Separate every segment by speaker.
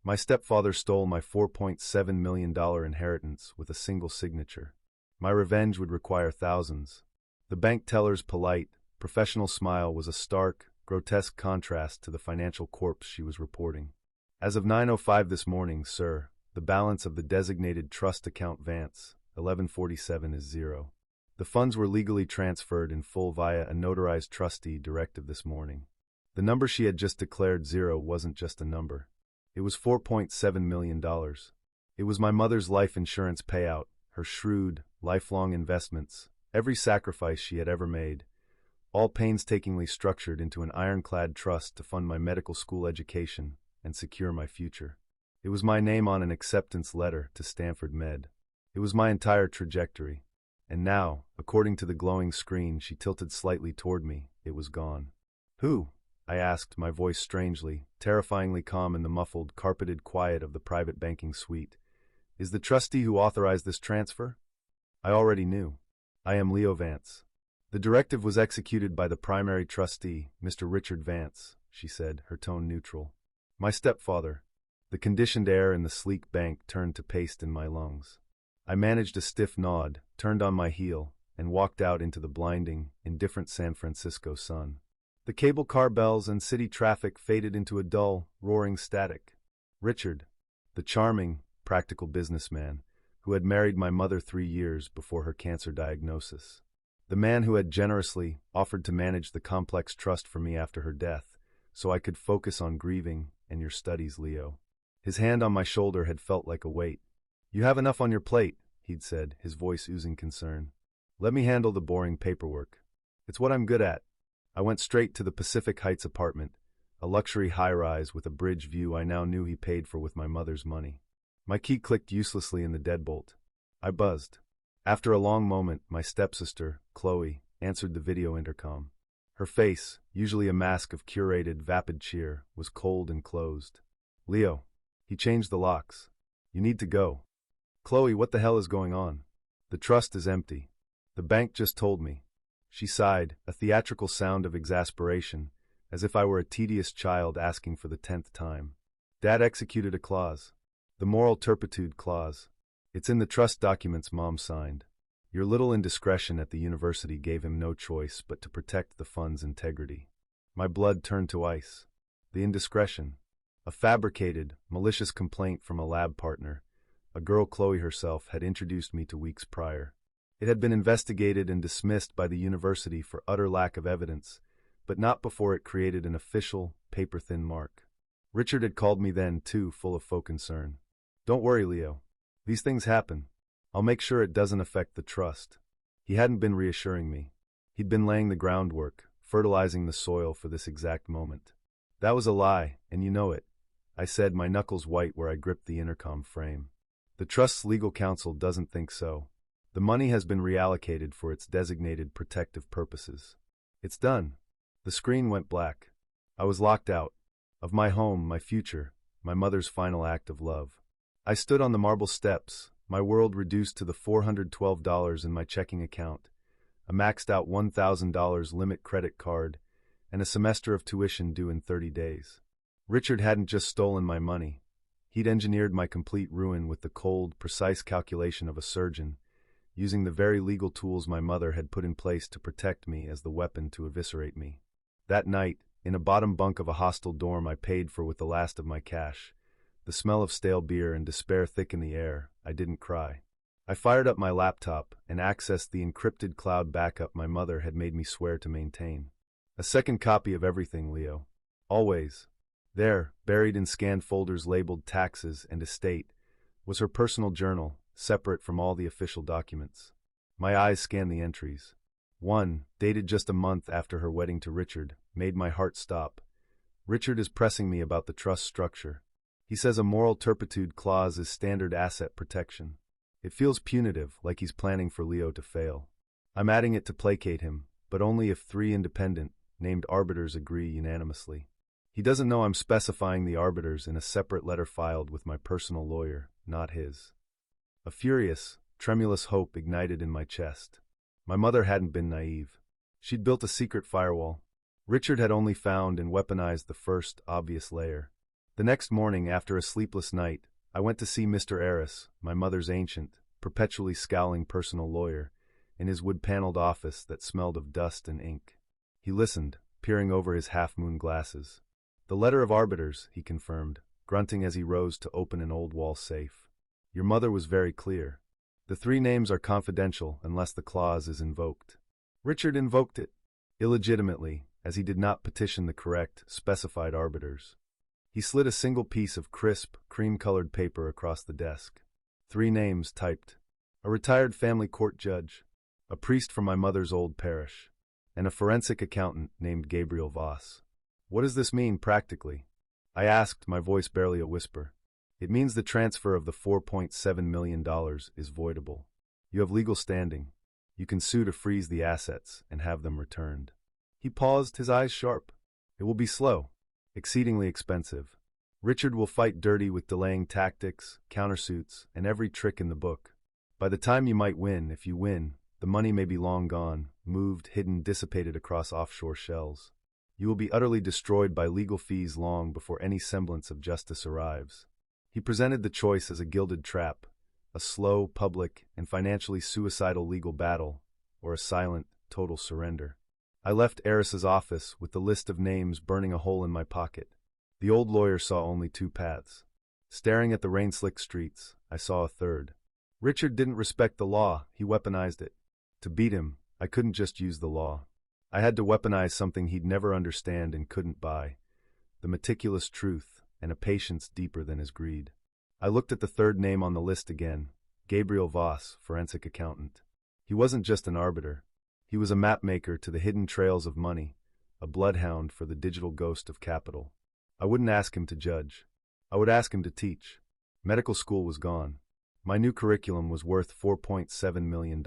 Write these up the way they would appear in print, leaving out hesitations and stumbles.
Speaker 1: My stepfather stole my $4.7 million inheritance with a single signature. My revenge would require thousands. The bank teller's polite, professional smile was a stark, grotesque contrast to the financial corpse she was reporting. As of 9:05 this morning, sir, the balance of the designated trust account Vance, 1147 is zero. The funds were legally transferred in full via a notarized trustee directive this morning. The number she had just declared zero wasn't just a number. It was $4.7 million. It was my mother's life insurance payout, her shrewd, lifelong investments, every sacrifice she had ever made, all painstakingly structured into an ironclad trust to fund my medical school education and secure my future. It was my name on an acceptance letter to Stanford Med. It was my entire trajectory. And now, according to the glowing screen she tilted slightly toward me, it was gone. Who? I asked, my voice strangely, terrifyingly calm in the muffled, carpeted quiet of the private banking suite. Is the trustee who authorized this transfer? I already knew. I am Leo Vance. The directive was executed by the primary trustee, Mr. Richard Vance, she said, her tone neutral. My stepfather. The conditioned air in the sleek bank turned to paste in my lungs. I managed a stiff nod, turned on my heel, and walked out into the blinding, indifferent San Francisco sun. The cable car bells and city traffic faded into a dull, roaring static. Richard, the charming, practical businessman, who had married my mother 3 years before her cancer diagnosis. The man who had generously offered to manage the complex trust for me after her death, so I could focus on grieving and your studies, Leo. His hand on my shoulder had felt like a weight. You have enough on your plate, he'd said, his voice oozing concern. Let me handle the boring paperwork. It's what I'm good at. I went straight to the Pacific Heights apartment, a luxury high-rise with a bridge view I now knew he paid for with my mother's money. My key clicked uselessly in the deadbolt. I buzzed. After a long moment, my stepsister, Chloe, answered the video intercom. Her face, usually a mask of curated, vapid cheer, was cold and closed. Leo. He changed the locks. You need to go. Chloe, what the hell is going on? The trust is empty. The bank just told me. She sighed, a theatrical sound of exasperation, as if I were a tedious child asking for the 10th time. Dad executed a clause. The moral turpitude clause. It's in the trust documents Mom signed. Your little indiscretion at the university gave him no choice but to protect the fund's integrity. My blood turned to ice. The indiscretion. A fabricated, malicious complaint from a lab partner, a girl Chloe herself had introduced me to weeks prior. It had been investigated and dismissed by the university for utter lack of evidence, but not before it created an official, paper-thin mark. Richard had called me then, too, full of faux concern. Don't worry, Leo. These things happen. I'll make sure it doesn't affect the trust. He hadn't been reassuring me. He'd been laying the groundwork, fertilizing the soil for this exact moment. That was a lie, and you know it, I said, my knuckles white where I gripped the intercom frame. The trust's legal counsel doesn't think so. The money has been reallocated for its designated protective purposes. It's done. The screen went black. I was locked out. Of my home, my future, my mother's final act of love. I stood on the marble steps, my world reduced to the $412 in my checking account, a maxed-out $1,000 limit credit card, and a semester of tuition due in 30 days. Richard hadn't just stolen my money. He'd engineered my complete ruin with the cold, precise calculation of a surgeon, using the very legal tools my mother had put in place to protect me as the weapon to eviscerate me. That night, in a bottom bunk of a hostel dorm I paid for with the last of my cash, the smell of stale beer and despair thick in the air, I didn't cry. I fired up my laptop and accessed the encrypted cloud backup my mother had made me swear to maintain. A second copy of everything, Leo. Always. There, buried in scanned folders labeled taxes and estate, was her personal journal, separate from all the official documents. My eyes scanned the entries. One, dated just a month after her wedding to Richard, made my heart stop. Richard is pressing me about the trust structure. He says a moral turpitude clause is standard asset protection. It feels punitive, like he's planning for Leo to fail. I'm adding it to placate him, but only if 3 independent, named arbiters agree unanimously. He doesn't know I'm specifying the arbiters in a separate letter filed with my personal lawyer, not his. A furious, tremulous hope ignited in my chest. My mother hadn't been naive. She'd built a secret firewall. Richard had only found and weaponized the first, obvious layer. The next morning, after a sleepless night, I went to see Mr. Eris, my mother's ancient, perpetually scowling personal lawyer, in his wood-paneled office that smelled of dust and ink. He listened, peering over his half-moon glasses. "The letter of arbiters," he confirmed, grunting as he rose to open an old wall safe. "Your mother was very clear. The 3 names are confidential unless the clause is invoked." Richard invoked it, illegitimately, as he did not petition the correct, specified arbiters. He slid a single piece of crisp, cream-colored paper across the desk. 3 names typed: a retired family court judge, a priest from my mother's old parish, and a forensic accountant named Gabriel Voss. "What does this mean practically?" I asked, my voice barely a whisper. "It means the transfer of the $4.7 million is voidable. You have legal standing. You can sue to freeze the assets and have them returned." He paused, his eyes sharp. "It will be slow, exceedingly expensive. Richard will fight dirty with delaying tactics, countersuits, and every trick in the book. By the time you might win, if you win, the money may be long gone, moved, hidden, dissipated across offshore shells. You will be utterly destroyed by legal fees long before any semblance of justice arrives." He presented the choice as a gilded trap, a slow, public, and financially suicidal legal battle, or a silent, total surrender. I left Eris's office with the list of names burning a hole in my pocket. The old lawyer saw only 2 paths. Staring at the rain-slicked streets, I saw a third. Richard didn't respect the law, he weaponized it. To beat him, I couldn't just use the law. I had to weaponize something he'd never understand and couldn't buy: the meticulous truth and a patience deeper than his greed. I looked at the 3rd name on the list again: Gabriel Voss, forensic accountant. He wasn't just an arbiter. He was a mapmaker to the hidden trails of money, a bloodhound for the digital ghost of capital. I wouldn't ask him to judge. I would ask him to teach. Medical school was gone. My new curriculum was worth $4.7 million.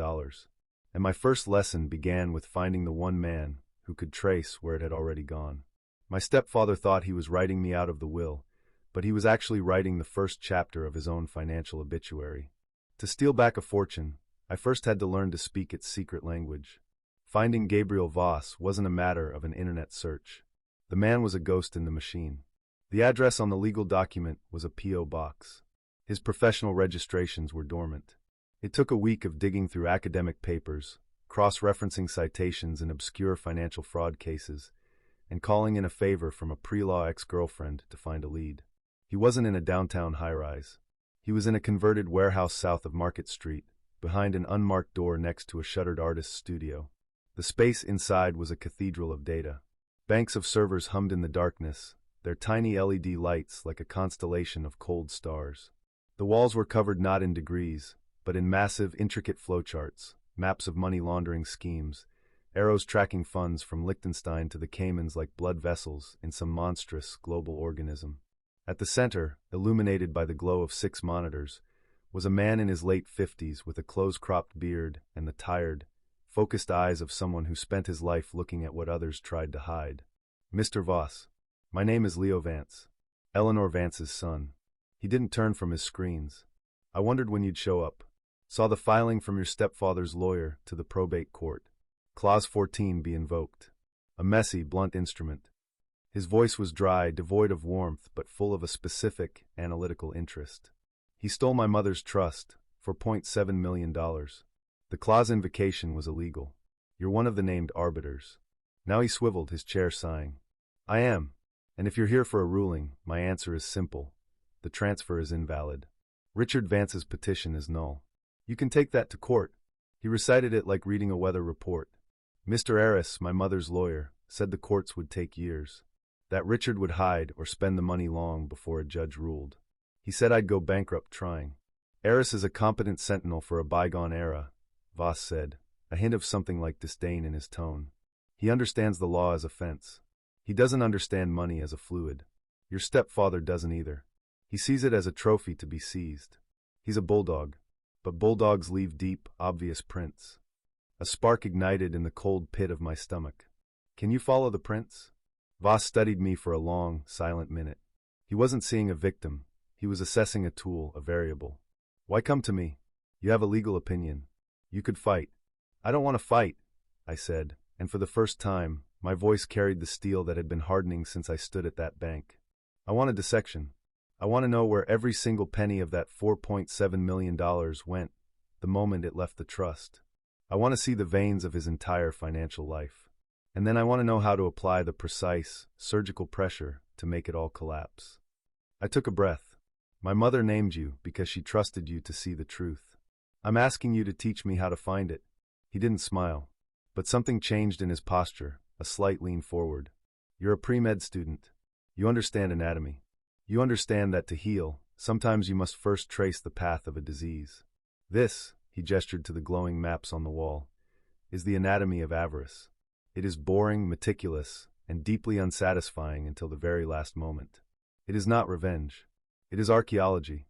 Speaker 1: And my first lesson began with finding the one man who could trace where it had already gone. My stepfather thought he was writing me out of the will, but he was actually writing the first chapter of his own financial obituary. To steal back a fortune, I first had to learn to speak its secret language. Finding Gabriel Voss wasn't a matter of an internet search. The man was a ghost in the machine. The address on the legal document was a P.O. box. His professional registrations were dormant. It took a week of digging through academic papers, cross-referencing citations in obscure financial fraud cases, and calling in a favor from a pre-law ex-girlfriend to find a lead. He wasn't in a downtown high-rise. He was in a converted warehouse south of Market Street, behind an unmarked door next to a shuttered artist's studio. The space inside was a cathedral of data. Banks of servers hummed in the darkness, their tiny LED lights like a constellation of cold stars. The walls were covered not in degrees, but in massive, intricate flowcharts, maps of money laundering schemes, arrows tracking funds from Liechtenstein to the Caymans like blood vessels in some monstrous global organism. At the center, illuminated by the glow of 6 monitors, was a man in his late 50s with a close-cropped beard and the tired, focused eyes of someone who spent his life looking at what others tried to hide. "Mr. Voss, my name is Leo Vance, Eleanor Vance's son." He didn't turn from his screens. "I wondered when you'd show up. Saw the filing from your stepfather's lawyer to the probate court. Clause 14 be invoked." A messy, blunt instrument. His voice was dry, devoid of warmth, but full of a specific, analytical interest. "He stole my mother's trust for $0.7 million. The clause invocation was illegal. You're one of the named arbiters." Now he swiveled, his chair sighing. "I am. And if you're here for a ruling, my answer is simple. The transfer is invalid. Richard Vance's petition is null. You can take that to court." He recited it like reading a weather report. "Mr. Eris, my mother's lawyer, said the courts would take years. That Richard would hide or spend the money long before a judge ruled. He said I'd go bankrupt trying. Eris is a competent sentinel for a bygone era," Voss said, a hint of something like disdain in his tone. "He understands the law as a fence. He doesn't understand money as a fluid. Your stepfather doesn't either. He sees it as a trophy to be seized. He's a bulldog, but bulldogs leave deep, obvious prints." A spark ignited in the cold pit of my stomach. "Can you follow the prints?" Voss studied me for a long, silent minute. He wasn't seeing a victim. He was assessing a tool, a variable. "Why come to me? You have a legal opinion. You could fight." "I don't want to fight," I said, and for the first time, my voice carried the steel that had been hardening since I stood at that bank. I want a dissection. I want to know where every single penny of that $4.7 million went the moment it left the trust. I want to see the veins of his entire financial life. And then I want to know how to apply the precise, surgical pressure to make it all collapse. I took a breath. My mother named you because she trusted you to see the truth. I'm asking you to teach me how to find it. He didn't smile, but something changed in his posture, a slight lean forward. You're a pre-med student. You understand anatomy. You understand that to heal, sometimes you must first trace the path of a disease. This, he gestured to the glowing maps on the wall, is the anatomy of avarice. It is boring, meticulous, and deeply unsatisfying until the very last moment. It is not revenge. It is archaeology.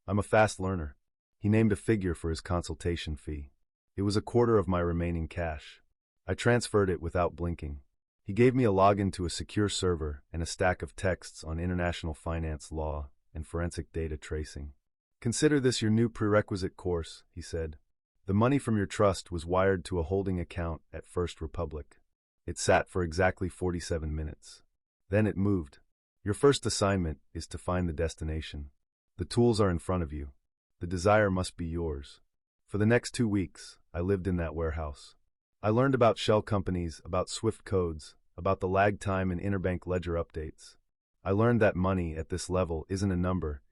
Speaker 1: I'm a fast learner. He named a figure for his consultation fee. It was a quarter of my remaining cash. I transferred it without blinking. He gave me a login to a secure server and a stack of texts on international finance law and forensic data tracing. Consider this your new prerequisite course, he said. The money from your trust was wired to a holding account at First Republic. It sat for exactly 47 minutes. Then it moved. Your first assignment is to find the destination. The tools are in front of you. The desire must be yours. For the next 2 weeks, I lived in that warehouse. I learned about shell companies, about SWIFT codes, about the lag time in interbank ledger updates. I learned that money at this level isn't a number,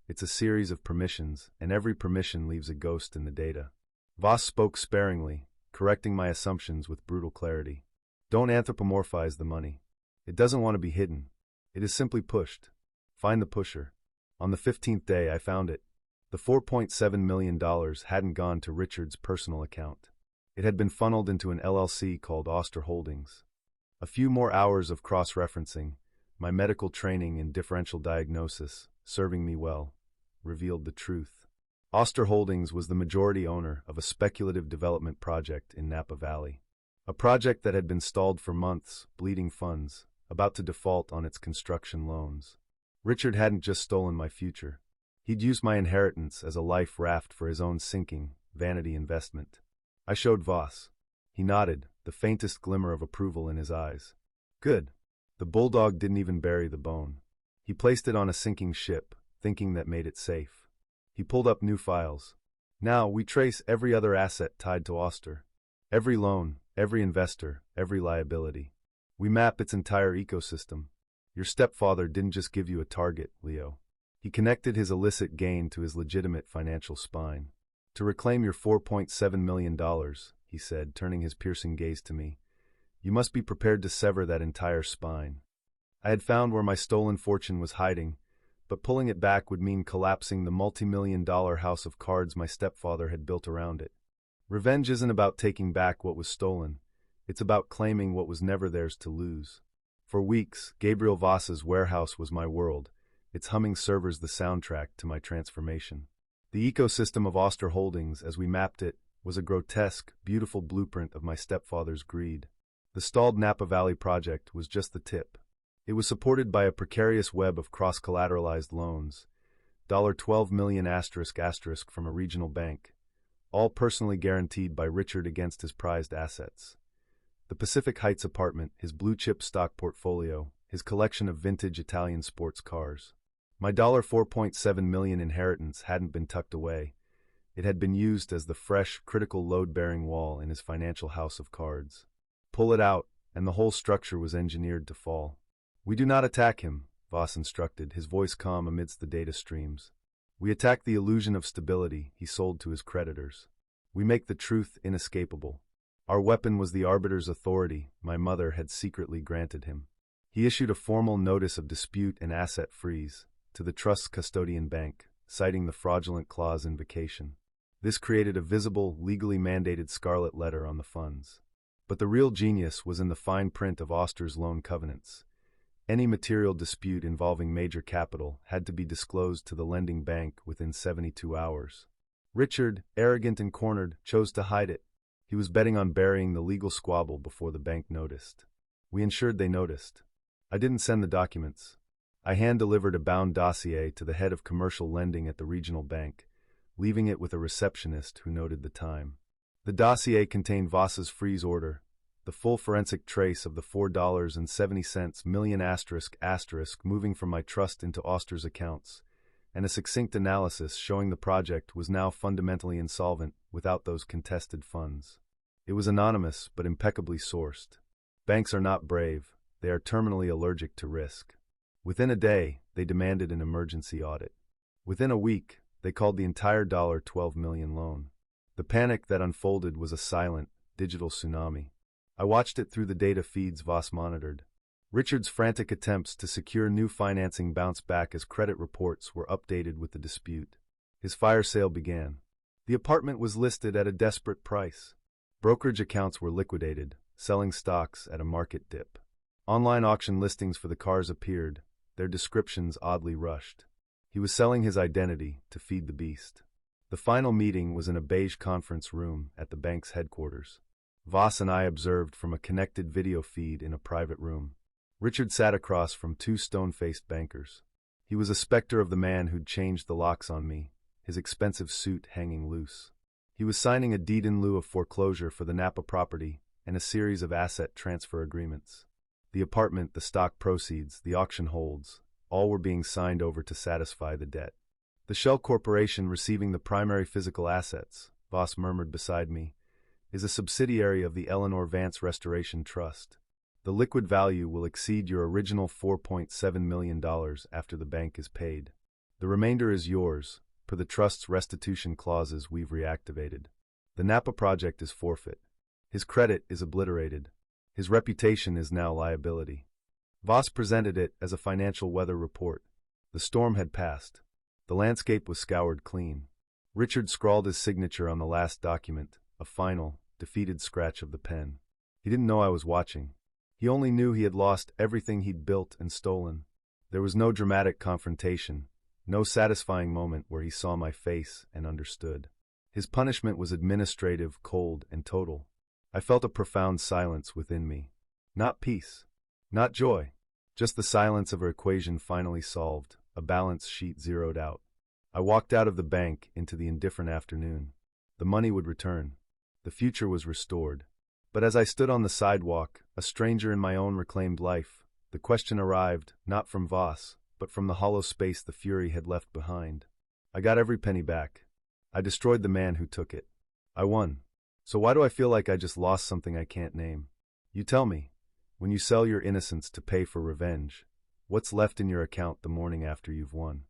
Speaker 1: it's a series of permissions, and every permission leaves a ghost in the data. Voss spoke sparingly, correcting my assumptions with brutal clarity. Don't anthropomorphize the money. It doesn't want to be hidden. It is simply pushed. Find the pusher. On the 15th day, I found it. The $4.7 million hadn't gone to Richard's personal account. It had been funneled into an LLC called Oster Holdings. A few more hours of cross-referencing, my medical training in differential diagnosis, serving me well, revealed the truth. Oster Holdings was the majority owner of a speculative development project in Napa Valley. A project that had been stalled for months, bleeding funds, about to default on its construction loans. Richard hadn't just stolen my future. He'd used my inheritance as a life raft for his own sinking, vanity investment. I showed Voss. He nodded, the faintest glimmer of approval in his eyes. Good. The bulldog didn't even bury the bone. He placed it on a sinking ship, thinking that made it safe. He pulled up new files. Now we trace every other asset tied to Oster. Every loan, every investor, every liability. We map its entire ecosystem. Your stepfather didn't just give you a target, Leo. He connected his illicit gain to his legitimate financial spine. To reclaim your $4.7 million, he said, turning his piercing gaze to me, you must be prepared to sever that entire spine. I had found where my stolen fortune was hiding, but pulling it back would mean collapsing the multi-million-dollar house of cards my stepfather had built around it. Revenge isn't about taking back what was stolen. It's about claiming what was never theirs to lose. For weeks, Gabriel Voss's warehouse was my world, its humming servers the soundtrack to my transformation. The ecosystem of Oster Holdings, as we mapped it, was a grotesque, beautiful blueprint of my stepfather's greed. The stalled Napa Valley project was just the tip. It was supported by a precarious web of cross-collateralized loans, $12 million ** from a regional bank, all personally guaranteed by Richard against his prized assets. The Pacific Heights apartment, his blue-chip stock portfolio, his collection of vintage Italian sports cars. My $4.7 million inheritance hadn't been tucked away. It had been used as the fresh, critical load-bearing wall in his financial house of cards. Pull it out, and the whole structure was engineered to fall. We do not attack him, Voss instructed, his voice calm amidst the data streams. We attack the illusion of stability he sold to his creditors. We make the truth inescapable. Our weapon was the arbiter's authority my mother had secretly granted him. He issued a formal notice of dispute and asset freeze to the trust's custodian bank, citing the fraudulent clause invocation. This created a visible, legally mandated scarlet letter on the funds. But the real genius was in the fine print of Oster's loan covenants. Any material dispute involving major capital had to be disclosed to the lending bank within 72 hours. Richard, arrogant and cornered, chose to hide it. He was betting on burying the legal squabble before the bank noticed. We ensured they noticed. I didn't send the documents. I hand-delivered a bound dossier to the head of commercial lending at the regional bank, leaving it with a receptionist who noted the time. The dossier contained Voss's freeze order, the full forensic trace of the $4.70 million moving from my trust into Oster's accounts, and a succinct analysis showing the project was now fundamentally insolvent without those contested funds. It was anonymous but impeccably sourced. Banks are not brave, they are terminally allergic to risk. Within a day, they demanded an emergency audit. Within a week, they called the entire $12 million loan. The panic that unfolded was a silent, digital tsunami. I watched it through the data feeds Voss monitored. Richard's frantic attempts to secure new financing bounced back as credit reports were updated with the dispute. His fire sale began. The apartment was listed at a desperate price. Brokerage accounts were liquidated, selling stocks at a market dip. Online auction listings for the cars appeared, their descriptions oddly rushed. He was selling his identity to feed the beast. The final meeting was in a beige conference room at the bank's headquarters. Voss and I observed from a connected video feed in a private room. Richard sat across from two stone-faced bankers. He was a specter of the man who'd changed the locks on me, his expensive suit hanging loose. He was signing a deed in lieu of foreclosure for the Napa property and a series of asset transfer agreements. The apartment, the stock proceeds, the auction holds, all were being signed over to satisfy the debt. The Shell Corporation receiving the primary physical assets, Voss murmured beside me, is a subsidiary of the Eleanor Vance Restoration Trust. The liquid value will exceed your original $4.7 million after the bank is paid. The remainder is yours, per the trust's restitution clauses we've reactivated. The Napa project is forfeit. His credit is obliterated. His reputation is now liability. Voss presented it as a financial weather report. The storm had passed. The landscape was scoured clean. Richard scrawled his signature on the last document, a final, defeated scratch of the pen. He didn't know I was watching. He only knew he had lost everything he'd built and stolen. There was no dramatic confrontation, no satisfying moment where he saw my face and understood. His punishment was administrative, cold, and total. I felt a profound silence within me. Not peace, not joy, just the silence of an equation finally solved, a balance sheet zeroed out. I walked out of the bank into the indifferent afternoon. The money would return. The future was restored. But as I stood on the sidewalk, a stranger in my own reclaimed life, the question arrived, not from Voss, but from the hollow space the fury had left behind. I got every penny back. I destroyed the man who took it. I won. So why do I feel like I just lost something I can't name? You tell me, when you sell your innocence to pay for revenge, what's left in your account the morning after you've won?